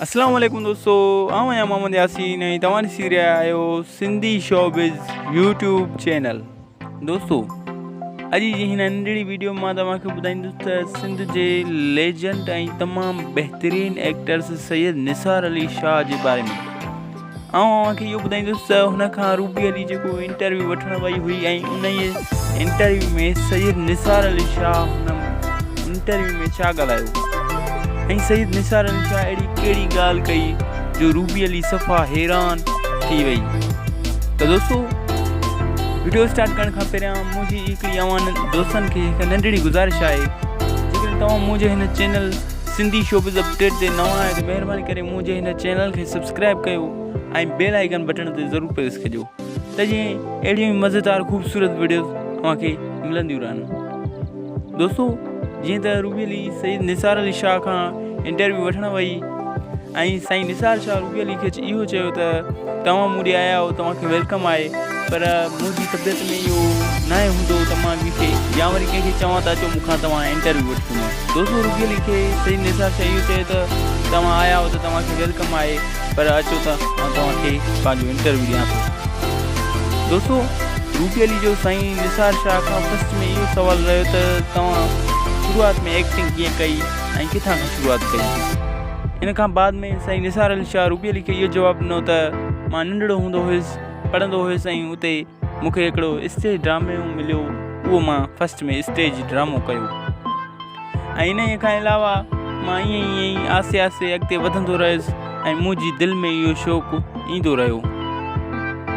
अस्सलाम वालेकुम दोस्तों, आऊं आहियां मोहम्मद यासीन ऐं तव्हां ॾिसी रहिया आहियो सिंधी शोबिज़ यूट्यूब चैनल। दोस्तों, अॼु जी हिन नंढड़ी वीडियो मां तव्हांखे ॿुधाईंदुसि त सिंध जे लेजेंड ऐं तमामु बहितरीन एक्टर्स सैयद निसार अली शाह जे बारे में। तव्हांखे इहो ॿुधाईंदुसि त हुन खां रूबी अली जेको इंटरव्यू वठणु वई हुई ऐं उन इंटरव्यू में सैयद निसार अली शाह हुन इंटरव्यू में छा ॻाल्हायो ऐं सैयद निसार अली शाह अहिड़ी कहिड़ी ॻाल्हि कई जो रूबी अली सफ़ा हैरान थी वई। त दोस्तों, वीडियो स्टार्ट करण खां पहिरियां मुंहिंजी हिकिड़ी अवां दोस्तनि खे हिकु नंढड़ी गुज़ारिश आहे, जेकॾहिं तव्हां मुंहिंजे हिन चैनल सिंधी शोबिज़ अपडेट ते नवां आहियो त महिरबानी करे मुंहिंजे हिन चैनल खे सब्सक्राइब कयो ऐं बेल आइकन बटन ते ज़रूरु प्रेस कजो त जीअं अहिड़ियूं मज़ेदार ख़ूबसूरत वीडियोस तव्हांखे मिलंदियूं रहनि। दोस्तों, जीअं त रूबी अली सैयद निसार अली शाह खां इंटरव्यू वठणु वई ऐं साईं निसार शाह रूबी अली खे इहो चयो त तव्हां मूं ॾे आया हो, तव्हांखे वेलकम आहे, पर मुंहिंजी तबियत में इहो न हूंदो त मां ॿी या वरी कंहिंखे चवां त अचो मूंखां तव्हां इंटरव्यू वठो। दोस्तों, रूबी अली खे सैयद निसार शाह इहो चयो त तव्हां आया हो त तव्हांखे वेलकम आहे, पर अचो त मां तव्हांखे पंहिंजो इंटरव्यू ॾियां थो। दोस्तों, रूबी अली जो साईं निसार शाह खां फर्स्ट में इहो सुवालु रहियो त तव्हां शुरूआत में एक्टिंग कीअं कई ऐं किथां खां शुरूआत कई। इन खां बाद में साईं निसार अली शाह रूबी अली खे इहो जवाबु ॾिनो त मां नंढड़ो हूंदो हुयुसि, पढ़ंदो हुयुसि ऐं उते मूंखे हिकिड़ो स्टेज ड्रामे मिलियो, उहो मां फर्स्ट में स्टेज ड्रामो कयो ऐं इन खां अलावा मां ईअं ई आसे आसे अॻिते वधंदो रहियुसि ऐं मुंहिंजी दिलि में इहो शौक़ु ईंदो रहियो।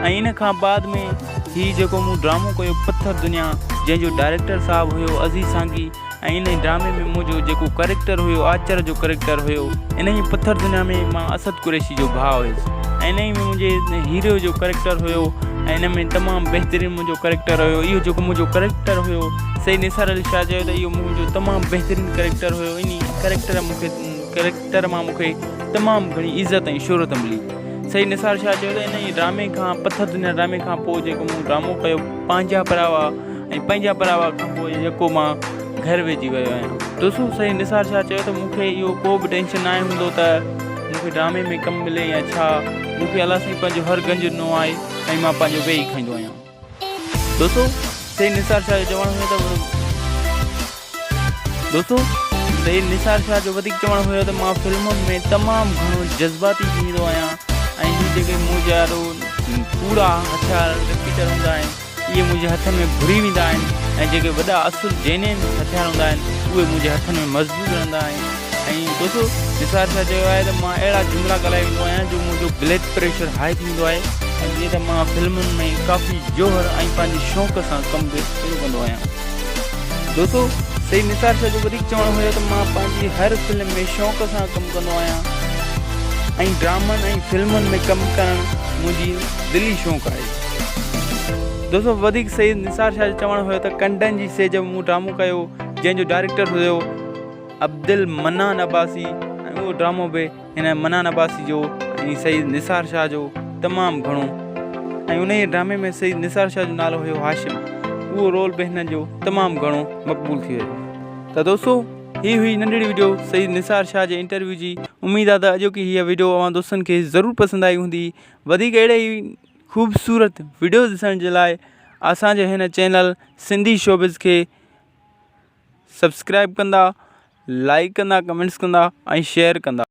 ऐं इन खां बाद में हीउ जेको मूं ड्रामो कयो पथर दुनिया, जंहिंजो डायरेक्टर साहबु हुयो अज़ीज़ सांगी, ऐं इन ड्रामे में मुंहिंजो जेको करेक्टर हुयो आचर जो करेक्टर हुयो, इन ई पथर दुनिया में मां असद कुरैशी जो भाउ हुयुसि ऐं इन ई में मुंहिंजे हीरो जो करेक्टर हुयो ऐं इन में तमामु बहितरीनु मुंहिंजो करेक्टर हुयो। इहो जेको मुंहिंजो करेक्टर हुयो सैयद निसार अली शाह चयो त इहो मुंहिंजो तमामु बहितरीनु करेक्टर हुयो। इन करेक्टर मां मूंखे तमामु घणी इज़त ऐं शोहरत मिली। सैयद निसार शाह चयो त इन ई ड्रामे खां पथर दुनिया ड्रामे खां पोइ जेको मूं ड्रामो कयो पंहिंजा परावा ऐं पंहिंजा परावा खां पोइ जेको मां घर वेची वियो आहियां। दोस्तों, सैयद निसार शाह चयो त मूंखे इहो को बि टेंशन न हूंदो त मूंखे ड्रामे में कमु मिले या छा, मूंखे अलाह साईं पंहिंजो हर गंज ॾिनो आहे ऐं मां पंहिंजो वेही खाईंदो आहियां। दोस्तों, सैयद निसार शाह जो चवणु हुयो सैयद निसार शाह जो वधीक चवणु हुयो त मां फिल्मुनि में तमामु घणो जज़्बाती थींदो आहियां ऐं हीअ जेके मुंहिंजा पूरा हथियार रिपीटर हूंदा आहिनि, इहे मुंहिंजे हथनि में घुरी वेंदा आहिनि ऐं जेके वॾा असुल जेन्युइन हथियार हूंदा आहिनि उहे मुंहिंजे हथनि में मज़बूत रहंदा आहिनि। ऐं दोस्तों, निसार शाह चयो आहे त मां अहिड़ा जुमिला ॻाल्हाए वेंदो आहियां जो मुंहिंजो ब्लड प्रेशर हाई थींदो आहे ऐं जीअं त मां फिल्मुनि में काफ़ी जोहर ऐं पंहिंजे शौक़ सां कमु बि शुरू कंदो आहियां। दोस्तों, सैयद निसार शाह जो वधीक चवणु हुयो त मां पंहिंजी हर फिल्म में शौक़ सां कमु कंदो आहियां ऐं ड्रामनि ऐं फिल्मुनि में कमु करणु मुंहिंजी दिली शौक़ु आहे। दोस्तों, वधीक सैयद निसार शाह जो चवणु हुयो त कंडन जी सेज मूं ड्रामो कयो जंहिंजो डायरेक्टर हुयो अब्दुल मन्नान अब्बासी ऐं उहो ड्रामो बि हिन मन्नान अब्बासी जो ऐं सैयद निसार शाह जो तमामु घणो ऐं उन ई ड्रामे में सैयद निसार शाह जो नालो हुयो हाशिम, उहो रोल बि हिन जो तमामु घणो मक़बूल थी वियो। त दोस्तों, हीअ हुई नंढड़ी वीडियो सैयद निसार शाह जे इंटरव्यू जी। उमेदु आहे त अॼोकी हीअ वीडियो अवां दोस्तनि खे ज़रूरु पसंदि आई हूंदी। वधीक अहिड़े ई ख़ूबसूरत वीडियोज़ ॾिसण जे लाइ असांजे हिन चैनल सिंधी शोबिज़ खे सब्सक्राइब कंदा, लाइक कंदा, कमेंट्स कंदा ऐं शेयर कंदा।